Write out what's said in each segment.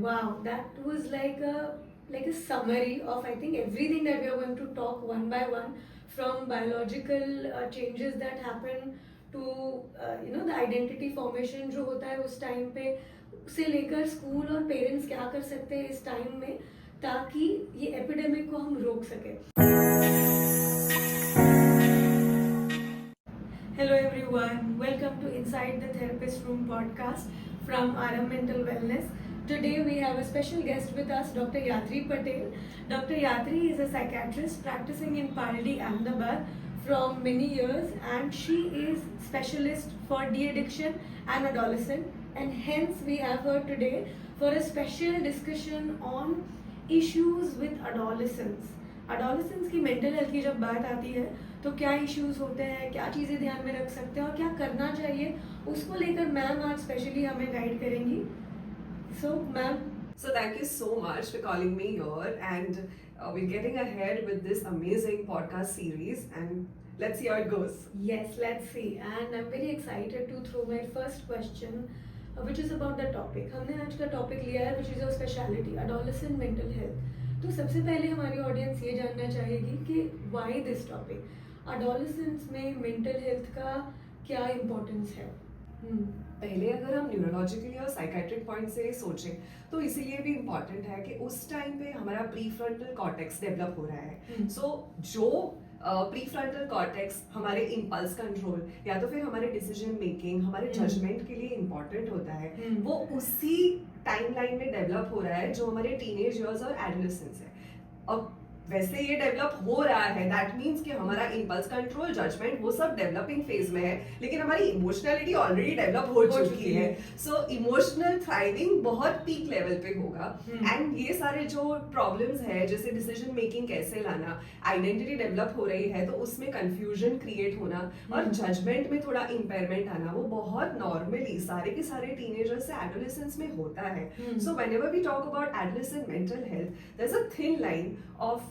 Wow, that was like a summary of I think everything that we are going to talk one by one, from biological changes that happen to the identity formation जो होता है उस time पे, से लेकर school और parents क्या कर सकते हैं इस टाइम में ताकि ये एपिडेमिक को हम रोक सकें. Hello everyone, welcome to Inside the Therapist Room podcast from RM Mental Wellness. Today we have a special guest with us, Dr. Yatri Patel. Dr. Yatri is a psychiatrist practicing in Paldi, Ahmedabad from many years, and she is specialist for de-addiction and adolescent, and hence we have her today for a special discussion on issues with adolescents. Adolescents की mental health की जब बात आती है तो क्या issues होते हैं, क्या चीज़ें ध्यान में रख सकते हैं और क्या करना चाहिए, उसको लेकर मैम आज स्पेशली हमें गाइड करेंगी. So ma'am, So thank you so much for calling me here, and we're getting ahead with this amazing podcast series, and let's see how it goes. yes, let's see. And I'm very excited to throw my first question, which is about the topic. हमने आज का topic लिया है which is your specialty, adolescent mental health. तो सबसे पहले हमारी audience ये जानना चाहेगी कि why this topic, adolescents में मेंटल हेल्थ का क्या इम्पोर्टेंस है. पहले अगर हम न्यूरोलॉजिकली और साइकेट्रिक पॉइंट से सोचें तो इसीलिए भी इम्पॉर्टेंट है कि उस टाइम पे हमारा प्रीफ्रंटल कॉर्टेक्स डेवलप हो रहा है. सो जो प्रीफ्रंटल कॉर्टेक्स हमारे इम्पल्स कंट्रोल या तो फिर हमारे डिसीजन मेकिंग, हमारे जजमेंट के लिए इम्पॉर्टेंट होता है, वो उसी टाइमलाइन में डेवलप हो रहा है जो हमारे टीनेज इयर्स और एडोलेसेंस है. अब वैसे ये डेवलप हो रहा है, दैट मीन्स कि हमारा इम्पल्स कंट्रोल, जजमेंट वो सब डेवलपिंग फेज में है, लेकिन हमारी इमोशनलिटी ऑलरेडी डेवलप हो चुकी है. सो इमोशनल थ्राइविंग बहुत पीक लेवल पे होगा. एंड ये सारे जो प्रॉब्लम्स है, जैसे डिसीजन मेकिंग कैसे लाना, आइडेंटिटी डेवलप हो रही है तो उसमें कंफ्यूजन क्रिएट होना और जजमेंट में थोड़ा इम्पेयरमेंट आना, वो बहुत नॉर्मली सारे के सारे टीनेजर्स से एडोलेसेंस में होता है. So whenever we talk about adolescent mental health, there is a thin line of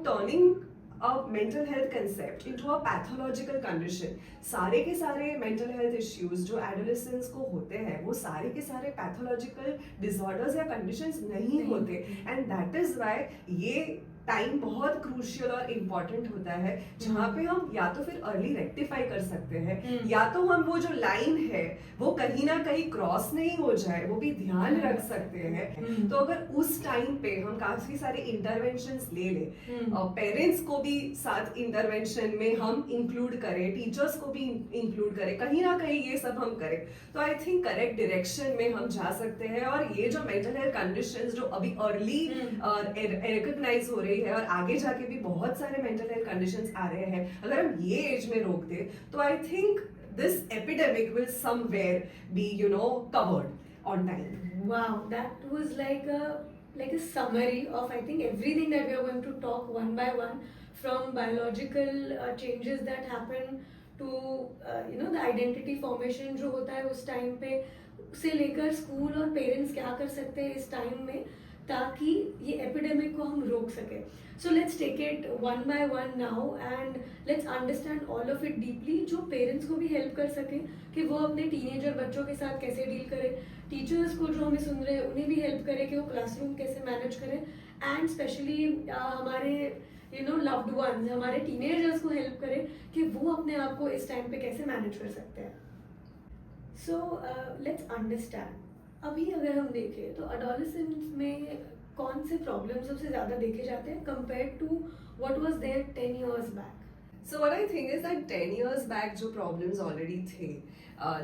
turning a mental health concept into a pathological condition. सारे के सारे mental health issues जो adolescents को होते हैं वो सारे के सारे pathological disorders या conditions नहीं होते, and that is why ये टाइम बहुत क्रूशियल और इम्पोर्टेंट होता है जहाँ पे हम या तो फिर अर्ली रेक्टिफाई कर सकते हैं या तो हम वो जो लाइन है वो कहीं ना कहीं क्रॉस नहीं हो जाए वो भी ध्यान रख सकते हैं. तो अगर उस टाइम पे हम काफी सारे इंटरवेंशंस ले ले, पेरेंट्स को भी साथ इंटरवेंशन में हम इंक्लूड करें, टीचर्स को भी इंक्लूड करें, कहीं ना कहीं ये सब हम करें तो आई थिंक करेक्ट डायरेक्शन में हम जा सकते हैं. और ये जो मेंटल हेल्थ कंडीशंस जो अभी अर्ली रिकॉग्नाइज हो रही है और आगे जाके भी बहुत सारे मेंटल हेल्थ कंडीशंस आ रहे हैं, अगर हम ये एज में रोक दे तो I think this epidemic will somewhere be covered on time. Wow, that was like a summary of I think everything that we are going to talk one by one, from biological changes that happen to the identity formation जो होता है उस time पे, से लेकर school और parents क्या कर सकते हैं इस टाइम में ताकि ये एपिडेमिक को हम रोक सके. So let's take it one by one now and let's understand all of it deeply, जो पेरेंट्स को भी हेल्प कर सके कि वो अपने टीनेजर बच्चों के साथ कैसे डील करें, टीचर्स को जो हमें सुन रहे हैं उन्हें भी हेल्प करें कि वो क्लासरूम कैसे मैनेज करें, एंड स्पेशली हमारे लव्ड वंस, हमारे टीनेजर्स को हेल्प करें कि वो अपने आप को इस टाइम पे कैसे मैनेज कर सकते हैं. सो लेट्स अंडरस्टैंड, अभी अगर हम देखें तो एडोलेसेंस में कौन से प्रॉब्लम सबसे ज़्यादा देखे जाते हैं compare to what was there 10 years back. So what I think is that 10 years back जो problems already थे,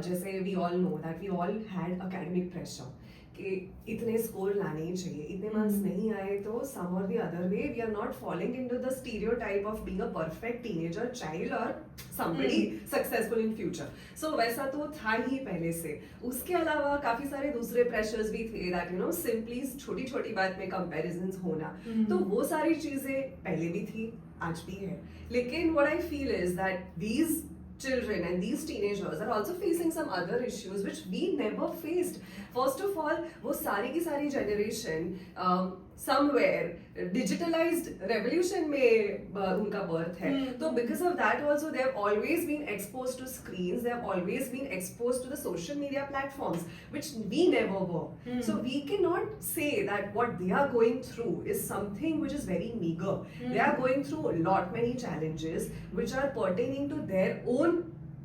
जैसे we all know that we all had academic pressure कि इतने स्कोर लाने ही चाहिए, इतने मार्क्स नहीं आए तो सम और the other way we are not following into the stereotype of being a perfect teenager child और somebody successful in future. So वैसा तो था ही पहले से. उसके अलावा काफी सारे दूसरे प्रेशर्स भी थे दैट सिंपली छोटी छोटी बात में कंपैरिजंस होना, तो वो सारी चीजें पहले भी थी, आज भी है. लेकिन what I feel is that these children and these teenagers are also facing some other issues which we never faced. First of all, वो सारी की सारी generation somewhere digitalized revolution में उनका birth है. तो because of that also they have always been exposed to screens, they have always been exposed to the social media platforms, which we never were. So we cannot say that what they are going through is something which is very meager. They are going through a lot many challenges which are pertaining to their own,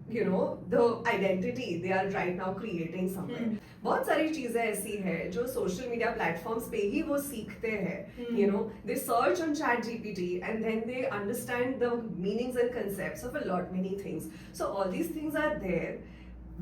you know, the identity they are right now creating somewhere. बहुत सारी चीजें ऐसी है जो social media platforms पे ही वो सीखते हैं. You know, they search on ChatGPT and then they understand the meanings and concepts of a lot many things. So all these things are there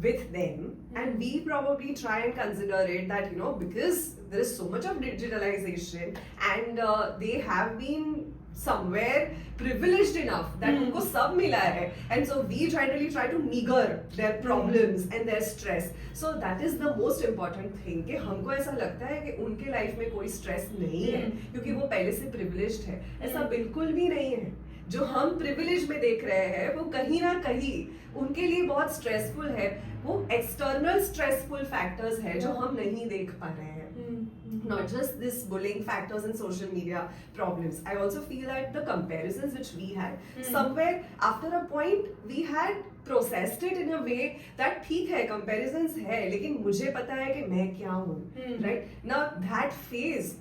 with them, and we probably try and consider it that, you know, because there is so much of digitalization and they have been somewhere privileged enough that उनको सब मिला है, and so we generally try to meager their problems and their stress. So that is the most important thing कि हमको ऐसा लगता है कि उनके लाइफ में कोई स्ट्रेस नहीं है क्योंकि वो पहले से privileged है. ऐसा बिल्कुल भी नहीं है. जो हम privilege में देख रहे हैं वो कहीं ना कहीं उनके लिए बहुत स्ट्रेसफुल है. वो एक्सटर्नल स्ट्रेसफुल फैक्टर्स है जो हम नहीं देख पा रहे हैं. Not just this bullying factors and social media problems. I also feel that the comparisons which we had, somewhere after a point we had processed it in a way that ठीक है comparisons है लेकिन मुझे पता है कि मैं क्या हूँ. Right? Now that phase,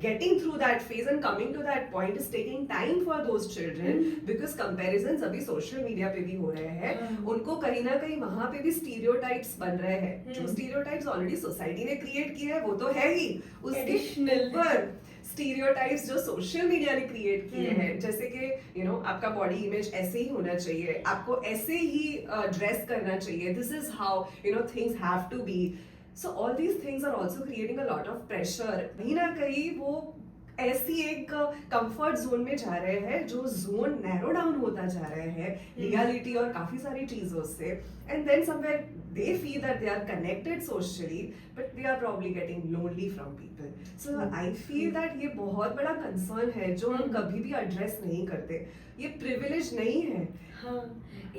getting through that phase and coming to that point is taking time for those children because comparisons अभी social media पे भी हो रहे हैं. उनको कहीं ना कहीं वहाँ पे भी stereotypes बन रहे हैं. जो stereotypes already society ने create किए हैं वो तो है ही. उसके ऊपर स्टीरियोटाइप्स जो सोशल मीडिया ने क्रिएट किए हैं, जैसे कि यू नो आपका बॉडी इमेज ऐसे ही होना चाहिए, आपको ऐसे ही ड्रेस करना चाहिए, this is how you know things have to be. So all these things are also creating a lot of pressure. कहीं ना कहीं वो ऐसी एक कंफर्ट जोन में जा रहे हैं जो जोन नैरो डाउन होता जा रहे हैं रियलिटी और काफी सारी चीजों से. And then somewhere they feel that they are connected socially but they are probably getting lonely from people. So I feel that ये बहुत बड़ा concern है जो हम कभी भी address नहीं करते. ये privilege नहीं है. हाँ,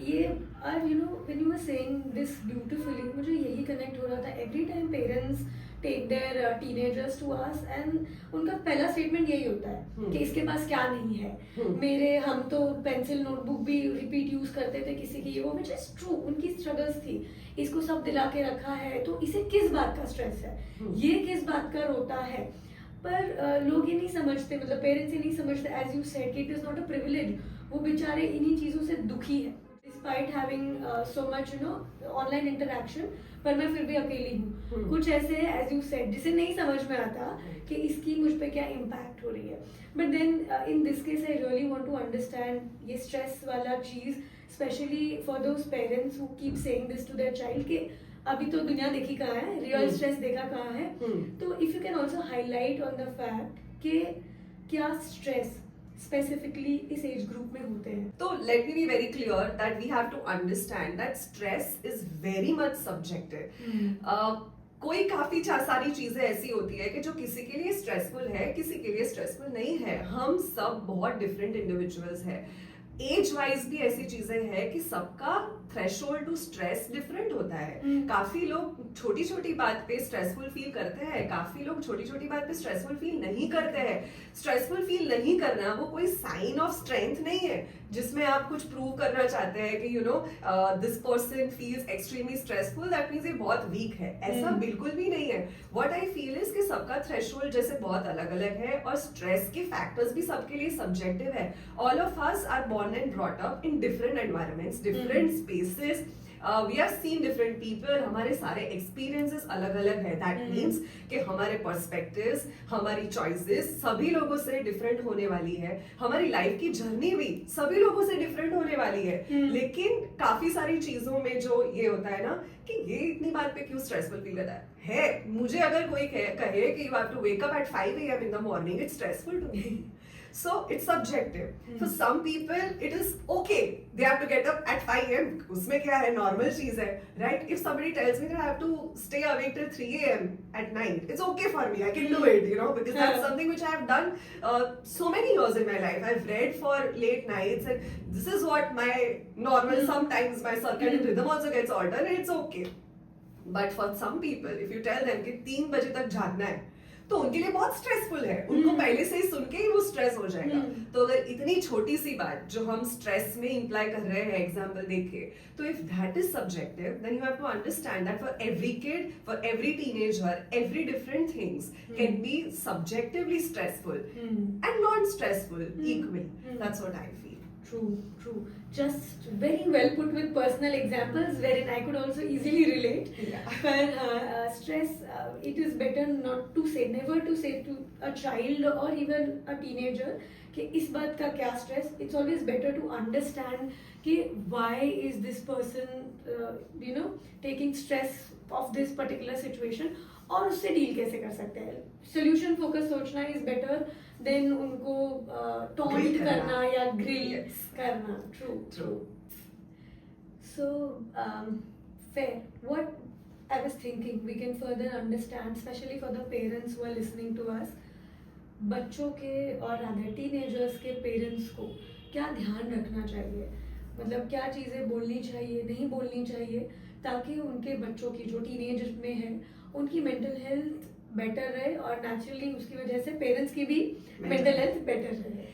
ये और you know when you were saying this beautifully मुझे यही connect हो रहा था. Every time parents take their teenagers to us and उनका पहला statement यही होता है कि इसके पास क्या नहीं है. मेरे हम तो पेंसिल नोटबुक भी रिपीट यूज करते थे किसी की, वो which is true, उनकी struggles थी. इसको सब दिला के रखा है तो इसे किस बात का स्ट्रेस है, ये किस बात का रोता है. पर लोग ये नहीं समझते, मतलब पेरेंट्स ये नहीं समझते एज यू सेड कि it is not a privilege. वो बेचारे इन्हीं चीज़ों से दुखी है despite having so much you know online interaction. पर मैं फिर भी अकेली हूँ. कुछ ऐसे है एज यू सेड जिसे नहीं समझ में आता कि इसकी मुझ पे क्या इम्पैक्ट हो रही है. But then in this case I really want to understand ये स्ट्रेस वाला चीज़, specially for those parents who keep saying this to their child कि अभी तो दुनिया देखी कहाँ है, रियल स्ट्रेस देखा कहाँ है. तो if you can also highlight on the fact कि क्या स्ट्रेस स्पेसिफिकली इस एज ग्रुप में होते हैं. तो let me be very clear that we have to understand that stress is very much subjective. कोई काफी सारी चीजें ऐसी होती है कि जो किसी के लिए स्ट्रेसफुल है, किसी के लिए स्ट्रेसफुल नहीं है. हम सब बहुत डिफरेंट इंडिविजुअल्स हैं. एज वाइज भी ऐसी चीजें हैं कि सबका थ्रेशोल्ड टू स्ट्रेस डिफरेंट होता है. काफी लोग छोटी छोटी बात पे स्ट्रेसफुल फील करते हैं, काफी लोग छोटी छोटी बात पे स्ट्रेसफुल फील नहीं करते हैं. स्ट्रेसफुल फील नहीं करना वो कोई साइन ऑफ स्ट्रेंथ नहीं है जिसमें आप कुछ प्रूव करना चाहते हैं कि you no this person feels extremely stressful, that means ये बहुत वीक है. ऐसा बिल्कुल भी नहीं है. व्हाट आई फील इज कि सबका थ्रेशोल्ड जैसे बहुत अलग अलग है और स्ट्रेस के फैक्टर्स भी सबके लिए सब्जेक्टिव है. All of us are born and brought up in different environments, different spaces. We have seen different people. हमारे सारे experiences अलग अलग है. That means कि हमारे perspectives, हमारी choices सभी लोगों से different होने वाली है. हमारी life की journey भी सभी लोगों से different होने वाली है. लेकिन काफी सारी चीजों में जो ये होता है ना कि ये इतनी बात पे क्यों stressful feel होता है. मुझे अगर कोई कहे कि you have to wake up at 5 a.m. in the morning, it's stressful to me. So it's subjective. For some people, it is okay. They have to get up at 5 a.m. उसमें क्या है, normal चीज है, right? If somebody tells me that I have to stay awake till 3 a.m. at night, it's okay for me. I can do it, you know, because that's something which I have done so many years in my life. I've read for late nights, and this is what my normal. Sometimes my circadian rhythm also gets altered, and it's okay. But for some people, if you tell them कि 3 बजे तक जागना है, तो उनके लिए बहुत stressful है, उनको पहले से ही सुन के ही वो स्ट्रेस हो जाएगा। तो अगर इतनी छोटी सी बात जो हम स्ट्रेस में इंप्लाई कर रहे हैं एग्जाम्पल देके, तो if that is subjective then you have to understand that for every kid, for every teenager, every different things can be subjectively stressful and non-stressful equally. That's what I feel. True. Just very well put with personal examples wherein I could also easily relate. Yeah. But stress, it is better not to say, never to say to a child or even a teenager कि इस बात का क्या stress. It's always better to understand कि why is this person, taking stress of this particular situation और उससे deal कैसे कर सकते हैं. सोल्यूशन फोकस सोचना इज बेटर देन उनको टॉन्ट Grill करना. करना या ग्रिल Yes. करना. True. So fair. What I was thinking we can further understand, especially for the parents who are listening to us, बच्चों के और rather teenagers के पेरेंट्स को क्या ध्यान रखना चाहिए, मतलब क्या चीज़ें बोलनी चाहिए, नहीं बोलनी चाहिए, ताकि उनके बच्चों की जो टीनेज में है उनकी मेंटल हेल्थ बेटर रहे और नेचुरली उसकी वजह से पेरेंट्स की भी मेंटल हेल्थ बेटर रहे.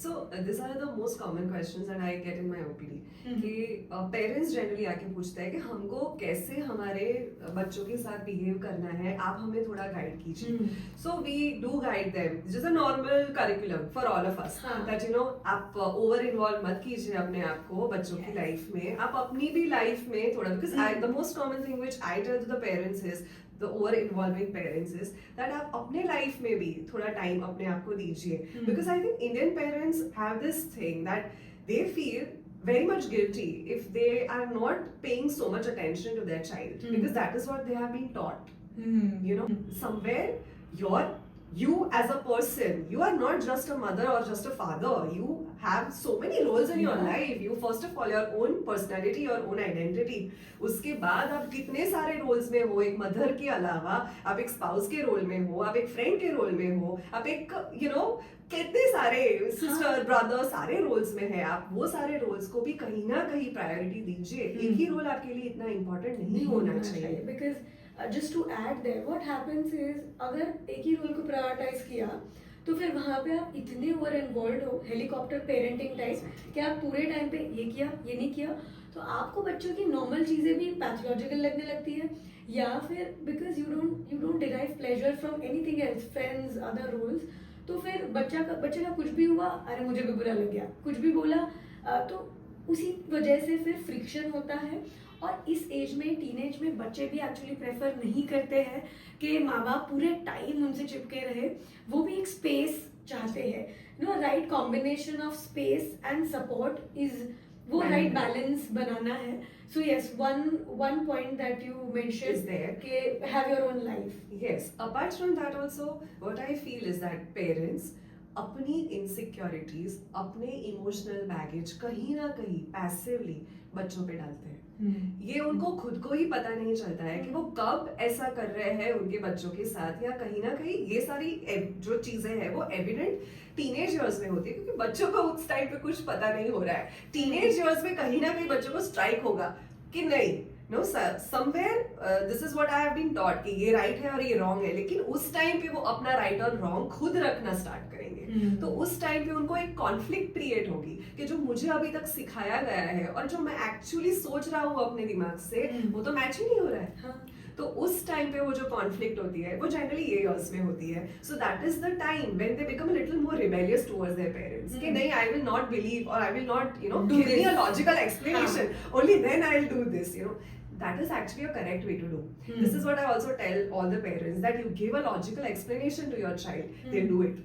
So these are the most common questions that I get in my OPD कि पेरेंट्स जनरली आके पूछते हैं कि हमको कैसे हमारे बच्चों के साथ बिहेव करना है, आप हमें थोड़ा गाइड कीजिए. So we do guide them just a normal curriculum for all of us that आप ओवर इन्वॉल्व मत कीजिए अपने आप को बच्चों की लाइफ में, आप अपनी भी लाइफ में थोड़ा, because the most common thing which I tell to the parents is the over involving parents is that आप अपने लाइफ में भी थोड़ा टाइम अपने आप को दीजिए. Because I think Indian parents have this thing that they feel very much guilty if they are not paying so much attention to their child, because that is what they have been taught. Somewhere you as a person, you are not just a mother or just a father, you have so many roles in your life. You first of all your own personality, your own identity. उसके बाद आप कितने सारे roles में हो, एक mother के अलावा आप एक स्पाउस के रोल में हो, आप एक फ्रेंड के रोल में हो, आप एक कितने सारे सिस्टर ब्रदर सारे रोल्स में है. आप वो सारे रोल्स को भी कहीं ना कहीं प्रायोरिटी दीजिए. एक ही रोल आपके लिए इतना इम्पोर्टेंट नहीं होना चाहिए. Because just to add there what happens is अगर एक ही रोल को प्रायोरिटाइज किया तो फिर वहाँ पे आप इतने ओवर इन्वॉल्व हो, हेलीकॉप्टर पेरेंटिंग टाइप, कि आप पूरे टाइम पे ये किया ये नहीं किया, तो आपको बच्चों की नॉर्मल चीज़ें भी पैथोलॉजिकल लगने लगती है, या फिर because you don't derive pleasure from anything else, friends, other roles, तो फिर बच्चे का कुछ भी हुआ, अरे मुझे भी बुरा लग गया, कुछ भी बोला, तो उसी वजह से फिर फ्रिक्शन होता है. और इस एज में, टीनेज में, बच्चे भी एक्चुअली प्रेफर नहीं करते हैं कि माँ बाप पूरे टाइम उनसे चिपके रहे, वो भी एक स्पेस चाहते हैं. Right combination of space and support is वो राइट बैलेंस बनाना है. So yes, one point that you mention Is there. कि have your own life. Yes, apart from that also, what I feel is that parents अपनी insecurities, अपने emotional baggage कहीं ना कहीं passively बच्चों पे डालते हैं. ये उनको खुद को ही पता नहीं चलता है कि वो कब ऐसा कर रहे हैं उनके बच्चों के साथ, या कहीं ना कहीं ये सारी जो चीजें हैं वो एविडेंट टीनेज ईयर्स में होती है, क्योंकि बच्चों को उस टाइम पे कुछ पता नहीं हो रहा है. टीनेज ईयर्स में कहीं ना कहीं बच्चों को स्ट्राइक होगा कि नहीं, no sir, somewhere this is what I have been taught कि ये राइट है और ये रॉन्ग है. लेकिन उस टाइम पे वो अपना राइट और रॉन्ग खुद रखना स्टार्ट करेंगे. तो उस टाइम पे उनको एक कॉन्फ्लिक्ट क्रिएट होगी कि जो मुझे अभी तक सिखाया गया है और जो मैं एक्चुअली सोच रहा हूँ अपने दिमाग से, वो तो मैच ही नहीं हो रहा है. तो उस टाइम पे वो जो कॉन्फ्लिक्ट होती है वो जनरली ये ईयर्स में होती है. So that is the time when they become a little more rebellious towards their parents कि नहीं, आई विल नॉट बिलीव और I will not give me a logical explanation, only then I will do this. That is actually a correct way to do. This is what I also tell all the parents, that you give a logical explanation to your child, they'll do it.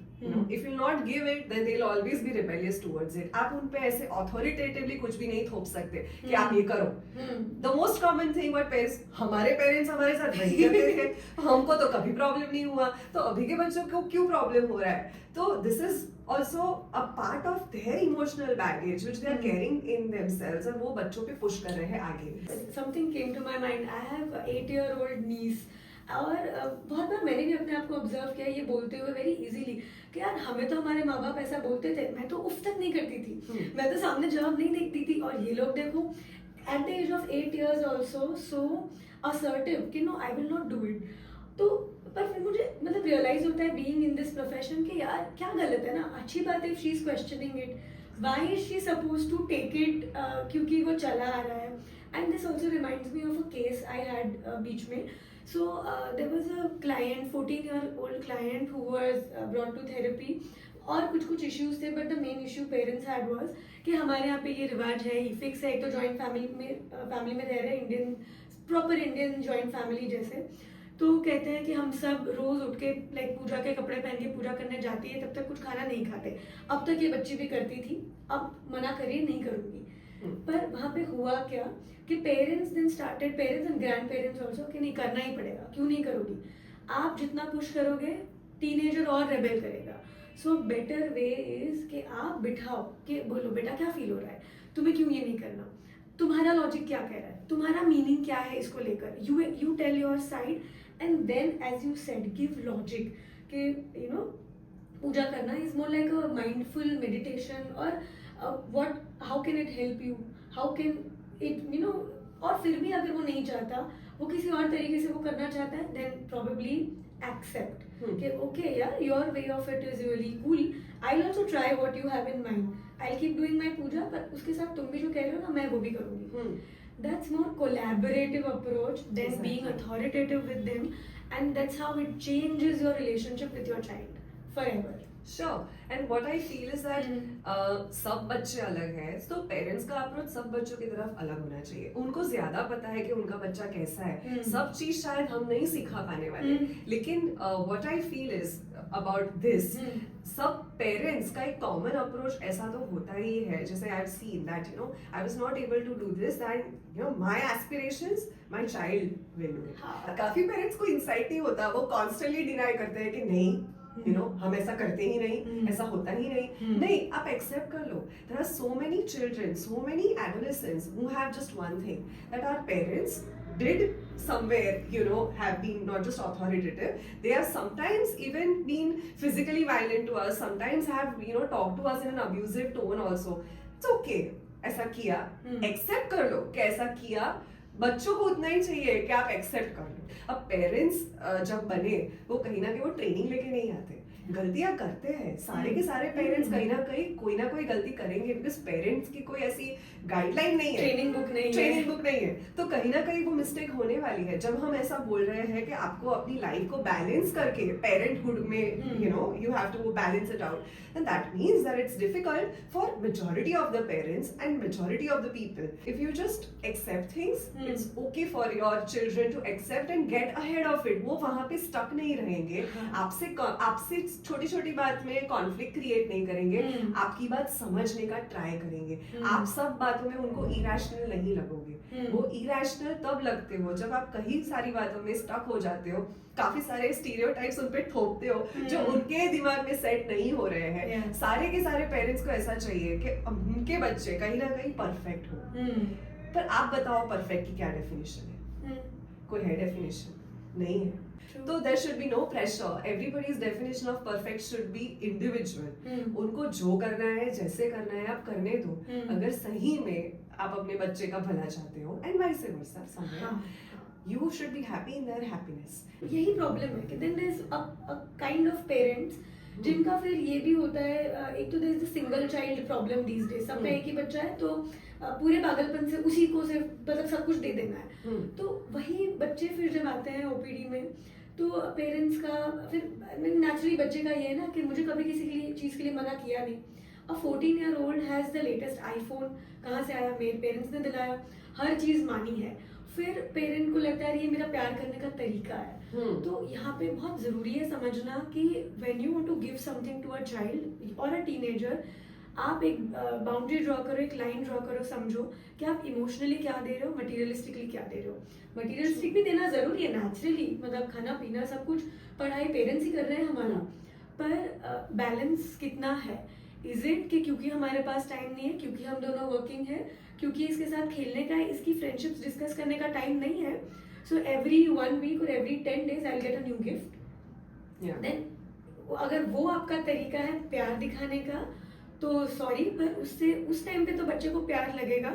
If you'll not give it, then they'll always be rebellious towards it. आप उन पे ऐसे authoritatively कुछ भी नहीं थोप सकते कि आप ये करो. The most common thing what parents, हमारे parents हमारे साथ वही करते थे, हमको तो कभी प्रॉब्लम नहीं हुआ, तो अभी के बच्चों को क्यों प्रॉब्लम हो रहा है. तो this is also a part of their emotional baggage which they are carrying in themselves, और वो बच्चों पे पुश कर रहे हैं आगे. Something came to my mind. I have a 8-year-old niece. और बहुत बार मैंने भी अपने आप को ऑब्जर्व किया ये बोलते हुए वेरी इजीली कि यार हमें तो हमारे माँ बाप ऐसा बोलते थे, मैं तो उफ तक नहीं करती थी, मैं तो सामने जवाब नहीं देखती थी, और ये लोग देखो at the age of 8 years also so assertive कि no I will not do it. तो पर फिर मुझे मतलब रियलाइज होता है बीइंग इन दिस प्रोफेशन कि यार क्या गलत है ना, अच्छी बात है if she is questioning it, why is she suppose to take it, क्योंकि वो चला आ रहा है. And this also reminds me of a case I had बीच में. So there was a client, 14-year-old client who was brought to therapy. और कुछ इश्यूज थे, but the main issue parents had was कि हमारे यहाँ पे ये रिवाज है, ही फिक्स है. एक तो जॉइंट फैमिली में रह रहे हैं, Indian proper Indian joint family जैसे. तो कहते हैं कि हम सब रोज उठ के लाइक पूजा के कपड़े पहन के पूजा करने जाती है, तब तक कुछ खाना नहीं खाते. अब तक ये बच्ची भी करती थी, अब मना करिए नहीं करूँगी. पर वहाँ पे हुआ क्या कि parents then started, parents and grandparents also, कि नहीं करना ही पड़ेगा, क्यों नहीं करोगी, आप जितना पुश करोगे टीनेजर और रेबेल करेगा. सो बेटर वे इज कि आप बिठाओ कि बोलो बेटा क्या फील हो रहा है, तुम्हें क्यों ये नहीं करना, तुम्हारा लॉजिक क्या कह रहा है, तुम्हारा मीनिंग क्या है इसको लेकर, you tell your side and then as you said give logic कि यू नो पूजा करना is more like a mindful meditation. और what how can it help you, how can it you know. और फिर भी अगर वो नहीं चाहता, वो किसी और तरीके से वो करना चाहता है, then probably accept कि okay यार your way of it is really cool, I'll also try what you have in mind, I'll keep doing my पूजा, पर उसके साथ तुम भी जो कह रहे हो ना मैं वो भी करूँगी. That's more collaborative approach than being authoritative with them, and that's how it changes your relationship with your child forever. Sure. And what I feel is that सब बच्चे अलग हैं, तो पेरेंट्स का अप्रोच सब बच्चों की तरफ अलग होना चाहिए. उनको ज्यादा पता है कि उनका बच्चा कैसा है. सब चीज शायद हम नहीं सिखा पाने वाले, लेकिन what I feel is about this, सब पेरेंट्स का एक कॉमन अप्रोच ऐसा तो होता ही है. जैसे I have seen that you know I was not able to do this and you know my aspirations my child will do it. काफी पेरेंट्स को इंसाइट नहीं होता, वो कॉन्स्टेंटली डिनाई करते हैं कि नहीं यू नो हम ऐसा करते ही नहीं, ऐसा होता ही नहीं. नहीं, आप एक्सेप्ट कर लो. There are so many children, so many adolescents who have just one thing, that our parents did somewhere you know have been not just authoritative, they have sometimes even been physically violent to us, sometimes have you know talked to us in an abusive tone also. It's okay, ऐसा किया, accept कर लो कि ऐसा किया. बच्चों को उतना ही चाहिए कि आप एक्सेप्ट कर लो. अब पेरेंट्स जब बने वो कहीं ना कहीं वो ट्रेनिंग लेके नहीं आते, गलतियां करते हैं. सारे के सारे पेरेंट्स कहीं ना कहीं कोई ना कोई गलती करेंगे, बिकॉज पेरेंट्स की कोई ऐसी गाइडलाइन नहीं है, ट्रेनिंग बुक नहीं है. तो कहीं ना कहीं वो मिस्टेक होने वाली है. जब हम ऐसा बोल रहे हैं कि आपको अपनी लाइफ को बैलेंस करके पेरेंटहुड में you know you have to balance it out, and that means that it's difficult for majority of the parents and majority of the people. If you just accept things, it's okay for your children to accept and get ahead of it. वो वहां पे stuck नहीं रहेंगे, आपसे छोटी छोटी बात में कॉन्फ्लिक्ट क्रिएट नहीं करेंगे, आपकी बात समझने का ट्राई करेंगे. आप सब बातों में उनको इरेशनल नहीं लगोगे. वो इरेशनल तब लगते हो जब आप कई सारी बातों में स्टक हो जाते हो, काफी सारे स्टीरियोटाइप्स उन पे थोपते हो जो उनके दिमाग में सेट नहीं हो रहे हैं. सारे के सारे पेरेंट्स को ऐसा चाहिए कि उनके बच्चे कहीं ना कहीं परफेक्ट हो. पर आप बताओ परफेक्ट की क्या डेफिनेशन है? कोई है डेफिनेशन? नहीं है. तो there should be no pressure. Everybody's definition of perfect should be individual. उनको जो करना है जैसे करना है आप करने दो, अगर सही में आप अपने बच्चे का भला चाहते हो, and vice versa somewhere. You should be happy in their happiness. यही प्रॉब्लम है कि then there's a kind of parents जिनका फिर ये भी होता है, एक तो there's the single child problem these days. सब पे एक ही बच्चा है तो पूरे पागलपन से उसी को सिर्फ मतलब सब कुछ दे देना है. तो वही बच्चे फिर जब आते हैं ओपीडी में तो पेरेंट्स का फिर नेचुरली बच्चे का ये है ना कि मुझे कभी किसी के लिए चीज़ के लिए मना किया नहीं. अ 14-year-old has the latest iPhone, कहाँ से आया? मेरे पेरेंट्स ने दिलाया, हर चीज़ मानी है. फिर पेरेंट को लगता है ये मेरा प्यार करने का तरीका है. तो यहाँ पे बहुत ज़रूरी है समझना कि when you want to give something to a child और अ टीनेजर, आप एक बाउंड्री ड्रॉ करो, एक लाइन ड्रॉ करो, समझो कि आप इमोशनली क्या दे रहे हो, मटेरियलिस्टिकली क्या दे रहे हो. मटेरियलिस्टिक भी देना जरूरी है नेचुरली, मतलब खाना पीना सब कुछ पढ़ाई पेरेंट्स ही कर रहे हैं हमारा, पर बैलेंस कितना है? इज इट कि क्योंकि हमारे पास टाइम नहीं है, क्योंकि हम दोनों वर्किंग है, क्योंकि इसके साथ खेलने का, इसकी फ्रेंडशिप्स डिस्कस करने का टाइम नहीं है, सो एवरी 1 week और every 10 days I get a new gift. Then अगर वो आपका तरीका है प्यार दिखाने का तो सॉरी, पर उससे उस टाइम पे तो बच्चे को प्यार लगेगा,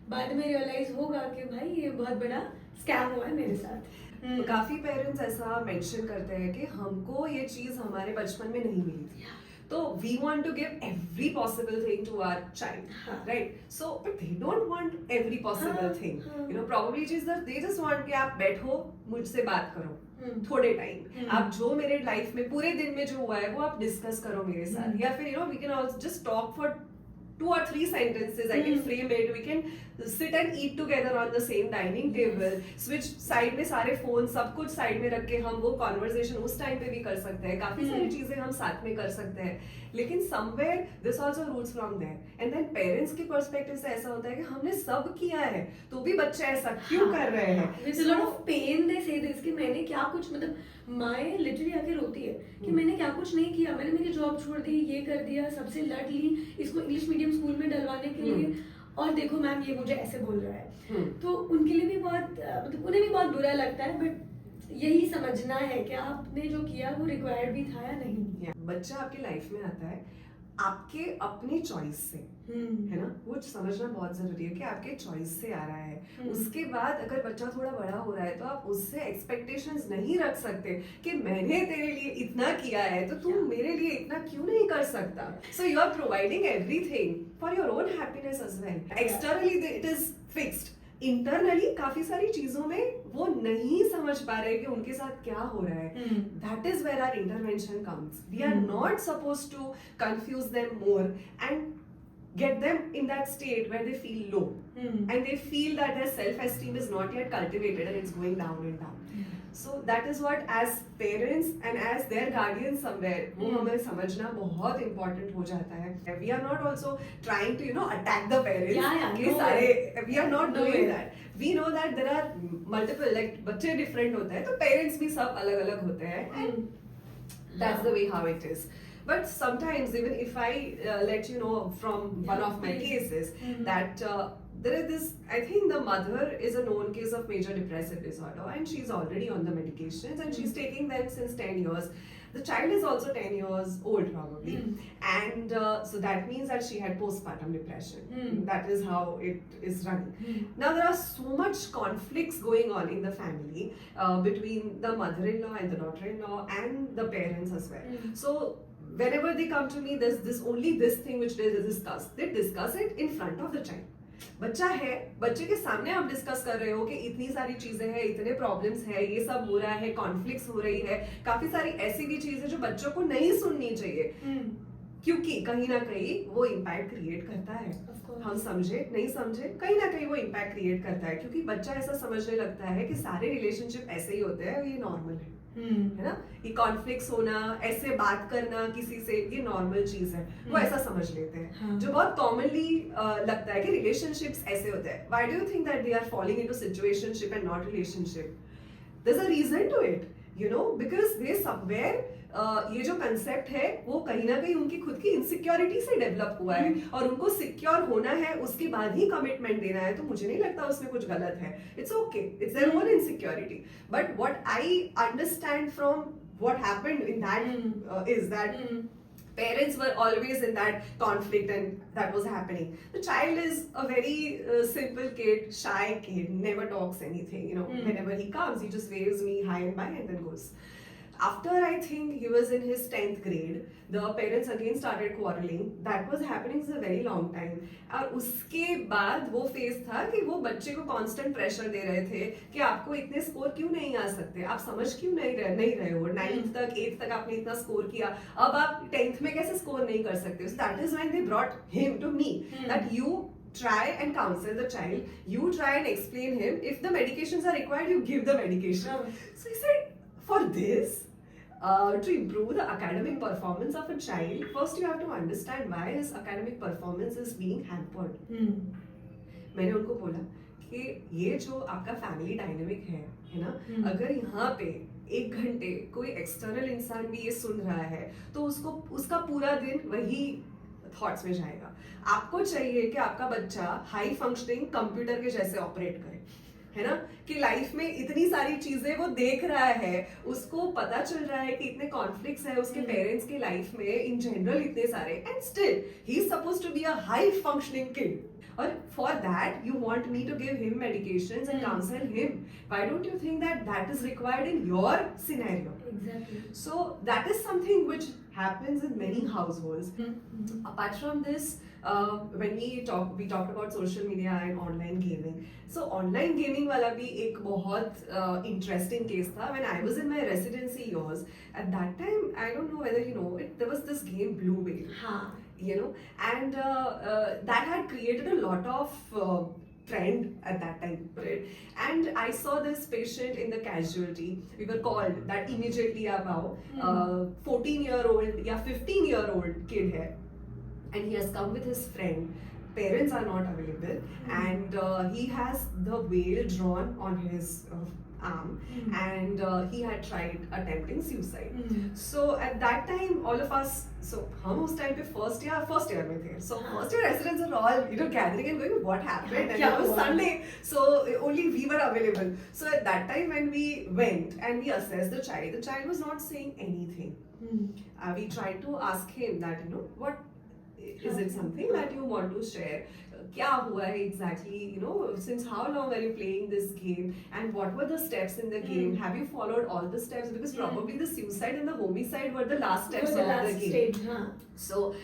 बाद में रियलाइज होगा कि भाई ये बहुत बड़ा स्कैम हुआ है मेरे साथ. तो काफी पेरेंट्स ऐसा मेंशन करते हैं कि हमको ये चीज हमारे बचपन में नहीं मिली थी, तो we want to give every possible thing to our child, right? So but they don't want every possible thing, you know, probably चीज दैट दे जस्ट वांट कि आप बैठो मुझसे बात करो थोड़े टाइम, आप जो मेरे लाइफ में पूरे दिन में जो हुआ है वो आप डिस्कस करो मेरे साथ, या फिर you know we can also just talk for 2 or 3 sentences. I can frame it. We can sit and eat together on the same dining table. Switch side में सारे फोन सब कुछ साइड में रख के हम वो कॉन्वर्सेशन उस टाइम पे भी कर सकते हैं, काफी सारी चीजें हम साथ में कर सकते हैं, लेकिन somewhere this also rules from there. And then parents की पर्सपेक्टिव से ऐसा होता है कि हमने सब किया है तो भी बच्चे ऐसा क्यों कर रहे हैं, With a lot of pain they say this कि मैंने क्या कुछ, मतलब माँ लिटरली आके रोती है कि मैंने क्या कुछ नहीं किया, मैंने मेरी जॉब छोड़ दी, ये कर दिया, सबसे लड़ ली इसको इंग्लिश मीडियम स्कूल में डलवाने के लिए, और देखो मैम ये मुझे ऐसे बोल रहा है। तो उनके लिए भी बहुत मतलब उन्हें भी बहुत बुरा लगता है, बट यही समझना है कि आपने जो किया वो रिक्वायर्ड भी था या नहीं। बच्चा आपकी लाइफ में आता है आपके अपनी चॉइस से, है ना, वो समझना बहुत जरूरी है कि आपके चॉइस से आ रहा है। उसके बाद अगर बच्चा थोड़ा बड़ा हो रहा है तो आप उससे एक्सपेक्टेशंस नहीं रख सकते कि मैंने तेरे लिए इतना किया है तो तू मेरे लिए इतना क्यों नहीं कर सकता। So you are providing everything for your own happiness as well. Externally it is fixed, internally काफी सारी चीजों में वो नहीं समझ पा रहे कि उनके साथ क्या हो रहा है। That is where our intervention comes. We are not supposed to confuse them more and get them in that state where they feel low and they feel that their self-esteem is not yet cultivated and it's going down and down. So that is what as parents and as their guardians somewhere वो हमें समझना बहुत important हो जाता है। We are not also trying to, you know, attack the parents के सारे, we are not doing that. We know that there are multiple, like बच्चे different होते हैं तो parents भी सब अलग अलग होते हैं and that's the way how it is. But sometimes even if I let you know from one of my cases that there is this, I think the mother is a known case of major depressive disorder and she's already on the medications and she's taking them since 10 years. The child is also 10 years old probably and so that means that she had postpartum depression. That is how it is running. Now there are so much conflicts going on in the family between the mother-in-law and the daughter-in-law and the parents as well. So whenever they come to me, there's this thing which they discuss. They discuss it in front of the child. बच्चा है, बच्चे के सामने आप discuss कर रहे हो कि इतनी सारी चीजें हैं, इतने प्रॉब्लम्स है, ये सब हो रहा है, कॉन्फ्लिक्ट्स हो रही है, काफी सारी ऐसी भी चीजें जो बच्चों को नहीं सुननी चाहिए क्योंकि कहीं ना कहीं वो इम्पैक्ट क्रिएट करता है। हम समझे नहीं समझे कहीं ना कहीं वो इम्पैक्ट क्रिएट करता है क्योंकि बच्चा ऐसा समझने लगता है कि सारे रिलेशनशिप ऐसे ही होते हैं, ये नॉर्मल है ना, ये कॉन्फ्लिक्ट्स होना, ऐसे बात करना किसी से, ये नॉर्मल चीज है, वो ऐसा समझ लेते हैं। जो बहुत कॉमनली लगता है कि रिलेशनशिप्स ऐसे होते हैं। Why do you think that they are falling into situationship and not relationship? There is a reason to it, you know, because they somewhere ये जो कंसेप्ट है वो कहीं ना कहीं उनकी खुद की इनसिक्योरिटी से डेवलप हुआ है और उनको सिक्योर होना है, उसके बाद ही कमिटमेंट देना है, तो मुझे नहीं लगता उसमें कुछ गलत है। It's okay, it's their own insecurity, but what I understand from what happened in that is that parents were always in that conflict and that was happening. The child is a very simple kid, shy kid, never talks anything, you know, whenever he comes he just waves me hi and bye and then goes. After I think he was in his 10th grade, the parents again started quarreling. That was happening for a very long time. और उसके बाद वो phase था कि वो बच्चे को constant pressure दे रहे थे कि आपको इतने स्कोर क्यों नहीं आ सकते, आप समझ क्यों नहीं रहे हो, 9th तक 8th तक आपने इतना स्कोर किया, अब आप 10th में कैसे स्कोर नहीं कर सकते। So that is when they brought him to me, that you try and counsel the child, you try and explain him, if the medications are required you give the medication. So he said, for this to improve the academic performance of a child, first you have to understand why his academic performance is being hampered. मैंने उनको बोला कि ये जो आपका family dynamic है ना, अगर यहाँ पे 1 घंटे कोई एक्सटर्नल इंसान भी ये सुन रहा है तो उसको उसका पूरा दिन वही थॉट्स में जाएगा। आपको चाहिए कि आपका बच्चा हाई फंक्शनिंग कंप्यूटर के जैसे ऑपरेट करे, है ना, कि लाइफ में इतनी सारी चीजें वो देख रहा है, उसको पता चल रहा है कि इतने कॉन्फ्लिक्ट्स है उसके पेरेंट्स की लाइफ में इन जनरल इतने सारे, and still he is suppose to be a high functioning kid. Or for that, you want me to give him medications and counsel him. Why don't you think that that is required in your scenario? Exactly. So that is something which happens in many households. Apart from this, when we talked about social media and online gaming. So online gaming वाला भी एक बहुत interesting case था. When I was in my residency years, at that time, I don't know whether you know it, there was this game Blue Whale. हाँ. You know, and that had created a lot of trend at that time, right? And I saw this patient in the casualty. We were called that immediately about 14-year-old या 15-year-old kid है, and he has come with his friend. Parents are not available, and he has the whale drawn on his arm, and he had tried attempting suicide. So at that time, all of us, so हम उस time पे first year में थे. So first year residents are all gathering and going, what happened? And it was Sunday, so only we were available. So at that time when we went and we assessed the child was not saying anything. We tried to ask him that what is it something that you want to share? क्या हुआ है exactly, since how long are you playing this game, and what were the steps in the game? Have you followed all the steps? Because probably the suicide and the homicide were the last steps of the game. Stage, So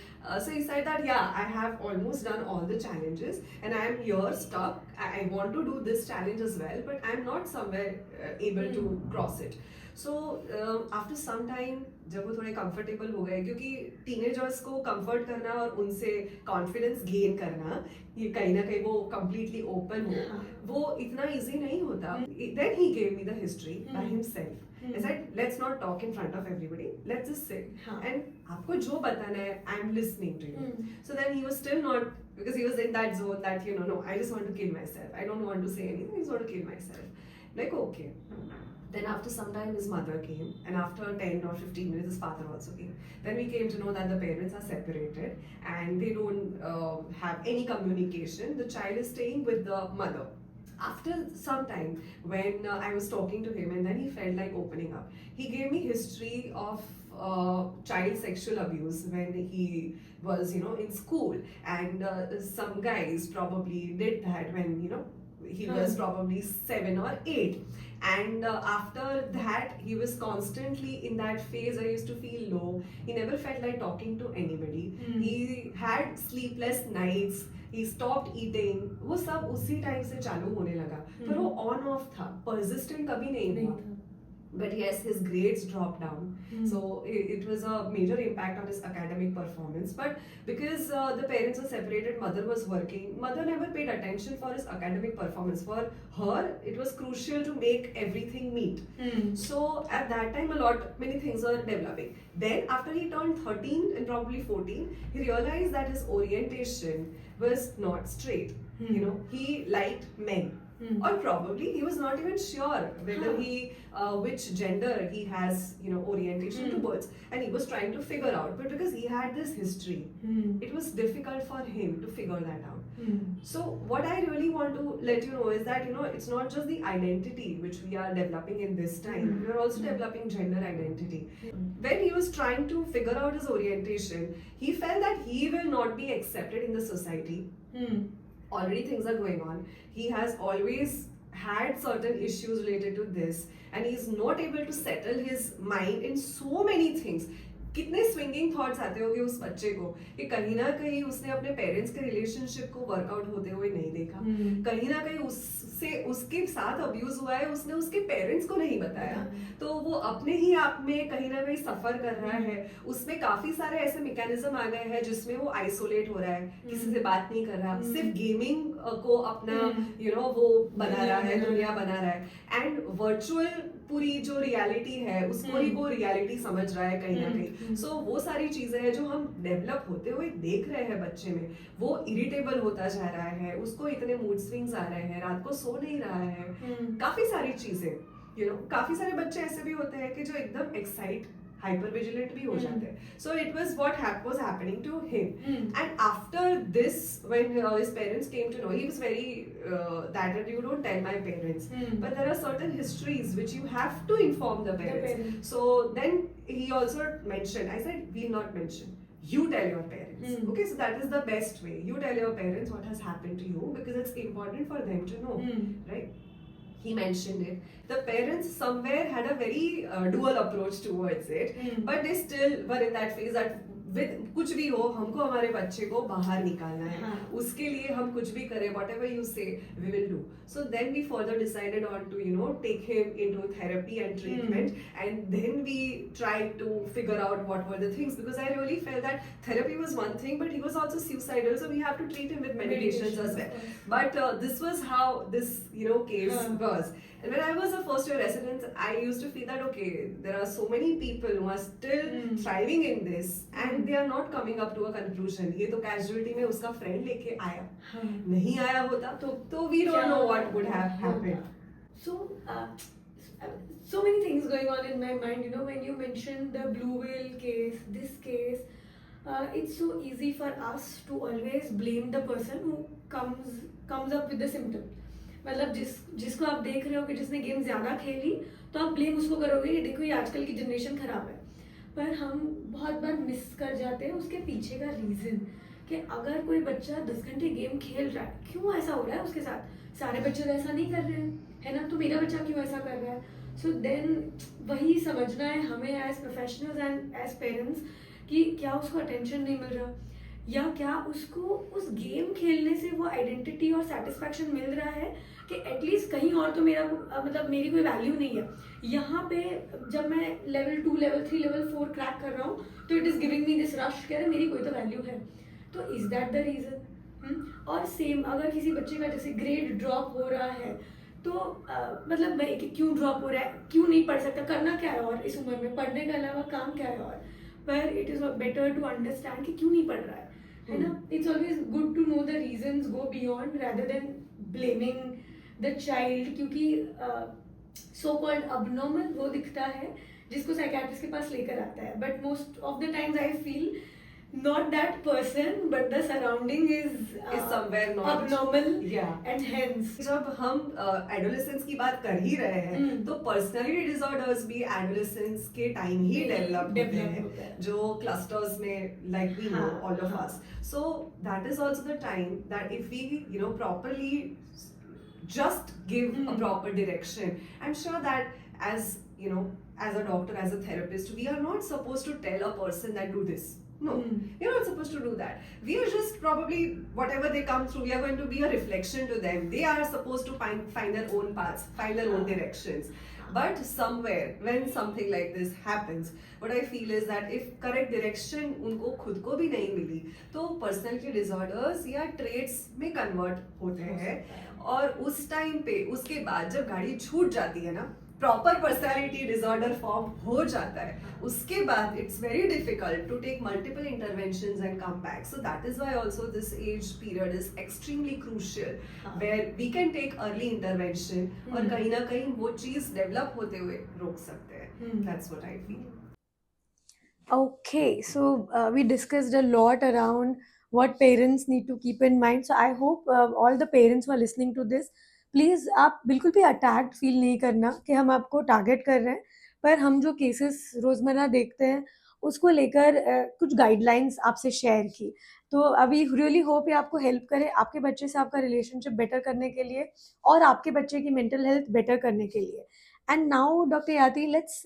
he said that I have almost done all the challenges and I am here stuck. I want to do this challenge as well, but I am not somewhere able to cross it. So after some time, जब वो थोड़े comfortable हो गए, क्योंकि teenagers को comfort करना और उनसे कॉन्फिडेंस गेन करना, ये कहीं ना कहीं वो कंप्लीटली ओपन हो, वो इतना इजी नहीं होता. Then he gave me the history by himself. I said, let's not talk in front of everybody. Let's just sit. And आपको जो बताना है, I'm listening to you. So then he was still not, because he was in that zone that no, I just want to kill myself. I don't want to say anything. I just want to kill myself. Like okay. Then after some time his mother came, and after 10 or 15 minutes his father also came. Then we came to know that the parents are separated and they don't have any communication. The child is staying with the mother. After some time, when I was talking to him and then he felt like opening up, he gave me history of child sexual abuse when he was in school, and some guys probably did that when he was probably 7 or 8. And after that, he was constantly in that phase. I used to feel low. He never felt like talking to anybody. He had sleepless nights. He stopped eating. वो सब उसी time से चालू होने लगा. पर वो on off था. Persistent कभी नहीं हुआ. But yes, his grades dropped down. So it was a major impact on his academic performance. But because the parents were separated, mother was working, mother never paid attention for his academic performance. For her, it was crucial to make everything meet. So at that time, many things were developing. Then after he turned 13 and probably 14, he realized that his orientation was not straight. He liked men. Or probably he was not even sure whether he which gender he has orientation towards, and he was trying to figure out, but because he had this history, it was difficult for him to figure that out. So what I really want to let you know is that it's not just the identity which we are developing in this time, we are also developing gender identity. When he was trying to figure out his orientation, he felt that he will not be accepted in the society. Already things are going on. He has always had certain issues related to this, and he is not able to settle his mind in so many things. कितने swinging thoughts आते होंगे उस बच्चे को कि कहीं ना कहीं उसने अपने पेरेंट्स के रिलेशनशिप को वर्कआउट होते हुए नहीं देखा, कहीं ना कहीं उससे उसके साथ अब्यूज हुआ है, उसने उसके पेरेंट्स को नहीं बताया, तो वो अपने ही आप में कहीं ना कहीं सफर कर रहा है. उसमें काफी सारे ऐसे मैकेनिज्म आ गए हैं जिसमें वो आइसोलेट हो रहा है, किसी से बात नहीं कर रहा, सिर्फ गेमिंग को अपना वो बना रहा है, दुनिया बना रहा है, एंड वर्चुअल पूरी जो रियलिटी है उसको ही वो रियलिटी समझ रहा है कहीं ना कहीं. सो वो सारी चीजें हैं जो हम डेवलप होते हुए देख रहे हैं बच्चे में. वो इरिटेबल होता जा रहा है, उसको इतने मूड स्विंग्स आ रहे हैं, रात को सो नहीं रहा है, काफी सारी चीजें. काफी सारे बच्चे ऐसे भी होते हैं कि जो एकदम एक्साइट हाइपर विजिलेंट भी हो Hmm. जाते हैं. So it was what was happening to him. Hmm. And after this, when his parents came to know, he was very that you don't tell my parents. Hmm. But there are certain histories which you have to inform the parents. parents. So then he also mentioned, I said, we'll not mention. You tell your parents. Hmm. Okay, so that is the best way. You tell your parents what has happened to you because it's important for them to know, Hmm. right? He mentioned it. The parents somewhere had a very dual approach towards it, Hmm. but they still were in that phase that with कुछ भी हो हमको हमारे बच्चे को बाहर निकालना है. हाँ. उसके लिए हम कुछ भी करें, whatever you say we will do. So then we further decided on to take him into therapy and treatment, and then we tried to figure out what were the things, because I really felt that therapy was one thing but he was also suicidal, so we have to treat him with medications as well. But this was how this case was. And when I was a first year resident, I used to feel that okay, there are so many people who are still thriving in this and they are not coming up to a conclusion. ये तो casualty में उसका friend लेके आया, नहीं आया होता तो we don't know what would have happened. So so many things going on in my mind, when you mentioned the Blue Whale case, this case, it's so easy for us to always blame the person who comes up with the symptom. मतलब जिसको आप देख रहे हो कि जिसने game ज़्यादा खेली तो आप ब्लेम उसको करोगे कि देखो ये आजकल की जनरेशन ख़राब है, पर हम बहुत बार मिस कर जाते हैं उसके पीछे का रीज़न कि अगर कोई बच्चा 10 घंटे गेम खेल रहा है, क्यों ऐसा हो रहा है उसके साथ. सारे बच्चे तो ऐसा नहीं कर रहे हैं, है ना, तो मेरा बच्चा क्यों ऐसा कर रहा है. सो देन वही समझना है हमें as professionals and as parents कि क्या उसको अटेंशन नहीं मिल रहा, या क्या उसको उस गेम खेलने से वो आइडेंटिटी और सेटिस्फैक्शन मिल रहा है कि एटलीस्ट कहीं और तो मेरा मतलब मेरी कोई वैल्यू नहीं है. यहाँ पे जब मैं लेवल 2, लेवल 3, लेवल 4 क्रैक कर रहा हूँ तो it is giving me this rush कि अरे मेरी कोई तो वैल्यू है. तो इज़ दैट द रीज़न. और सेम अगर किसी बच्चे का जैसे ग्रेड ड्रॉप हो रहा है तो मतलब भाई कि क्यों ड्रॉप हो रहा है, क्यों नहीं पढ़ सकता, करना क्या है और इस उम्र में पढ़ने के अलावा काम क्या है. और पर it is better to understand कि क्यों नहीं पढ़ रहा है ना. It's always good to know the reasons, go beyond rather than blaming the child, क्योंकि सो कॉल्ड अबनॉर्मल वो दिखता है जिसको साइकियाट्रिस्ट के पास लेकर आता है, but most of the times I feel not that person but the surrounding is somewhere not abnormal. Yeah. And hence जब हम adolescence की बात कर ही रहे हैं तो personality disorders भी adolescence के time ही develop होते हैं जो clusters में like we know all of us. So that is also the time that if we properly just give a proper direction. I'm sure that as as a doctor, as a therapist, we are not supposed to tell a person that do this. No, you're not supposed to do that. We are just probably, whatever they come through, we are going to be a reflection to them. They are supposed to find their own paths, find their own directions. But somewhere, when something like this happens, what I feel is that if correct direction उनको खुद को भी नहीं मिली, तो personality disorders या traits में convert होते हैं. और उस time पे, उसके बाद जब गाड़ी छूट जाती है ना, प्रॉपर पर्सनालिटी डिसऑर्डर फॉर्म हो जाता है, उसके बाद it's very difficult to take multiple interventions and come back. So that is why also this age period is extremely crucial where we can take early intervention और कहीं ना कहीं वो चीज डेवलप होते हुए रोक सकते हैं. That's what I feel. Okay, so we discussed a lot around what parents need to keep in mind. So I hope all the parents who are listening to this, please आप बिल्कुल भी attacked feel नहीं करना कि हम आपको target कर रहे हैं, पर हम जो केसेस रोज़मर्रा देखते हैं उसको लेकर कुछ गाइडलाइंस आपसे शेयर की. तो अभी रियली होप ये आपको हेल्प करे आपके बच्चे से आपका रिलेशनशिप बेटर करने के लिए और आपके बच्चे की मेंटल हेल्थ बेटर करने के लिए. And now doctor Yati, let's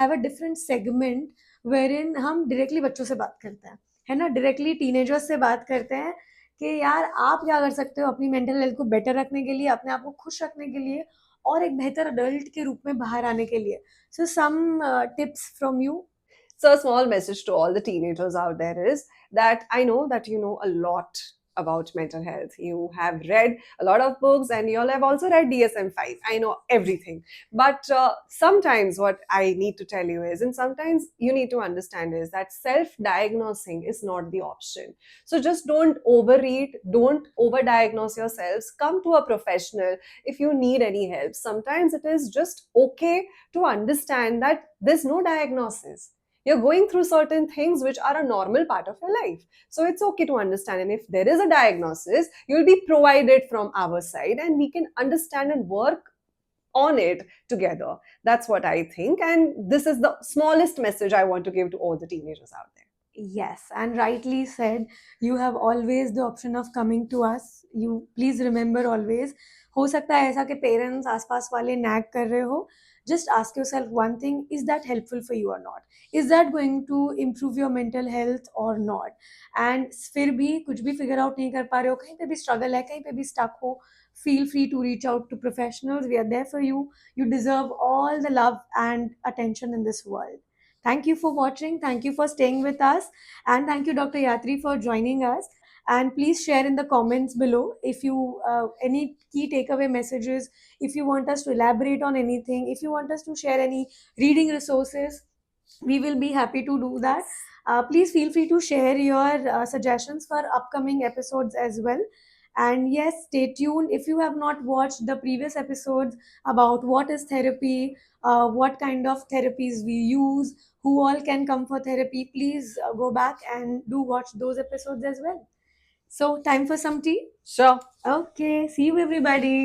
have a different segment wherein हम डायरेक्टली बच्चों से बात करते हैं, है ना, डायरेक्टली टीनेजर्स से बात करते हैं कि यार आप क्या कर सकते हो अपनी मेंटल हेल्थ को बेटर रखने के लिए, अपने आप को खुश रखने के लिए और एक बेहतर अडल्ट के रूप में बाहर आने के लिए. So some tips from you. So a small message to all the teenagers out there is that I know that you know a lot about mental health. You have read a lot of books, and you all have also read DSM-5. I know everything. But sometimes what I need to tell you is, and sometimes you need to understand, is that self-diagnosing is not the option. So just don't overread, don't overdiagnose yourselves. Come to a professional if you need any help. Sometimes it is just okay to understand that there's no diagnosis. You're going through certain things which are a normal part of your life. So it's okay to understand. And if there is a diagnosis, you'll be provided from our side, and we can understand and work on it together. That's what I think. And this is the smallest message I want to give to all the teenagers out there. Yes, and rightly said. You have always the option of coming to us. You please remember always. हो सकता है ऐसा कि parents आसपास वाले nag कर रहे हो. Just ask yourself one thing: is that helpful for you or not? Is that going to improve your mental health or not? And फिर भी कुछ भी figure out नहीं कर पा रहे हो, कहीं पे भी struggle है, कहीं पे भी stuck हो, feel free to reach out to professionals. We are there for you. You deserve all the love and attention in this world. Thank you for watching. Thank you for staying with us. And thank you, Dr. Yatri, for joining us. And please share in the comments below if you any key takeaway messages, if you want us to elaborate on anything, if you want us to share any reading resources, we will be happy to do that. Please feel free to share your suggestions for upcoming episodes as well. And yes, stay tuned. If you have not watched the previous episodes about what is therapy, what kind of therapies we use, who all can come for therapy, please go back and do watch those episodes as well. So, time for some tea? Sure. Okay, see you everybody.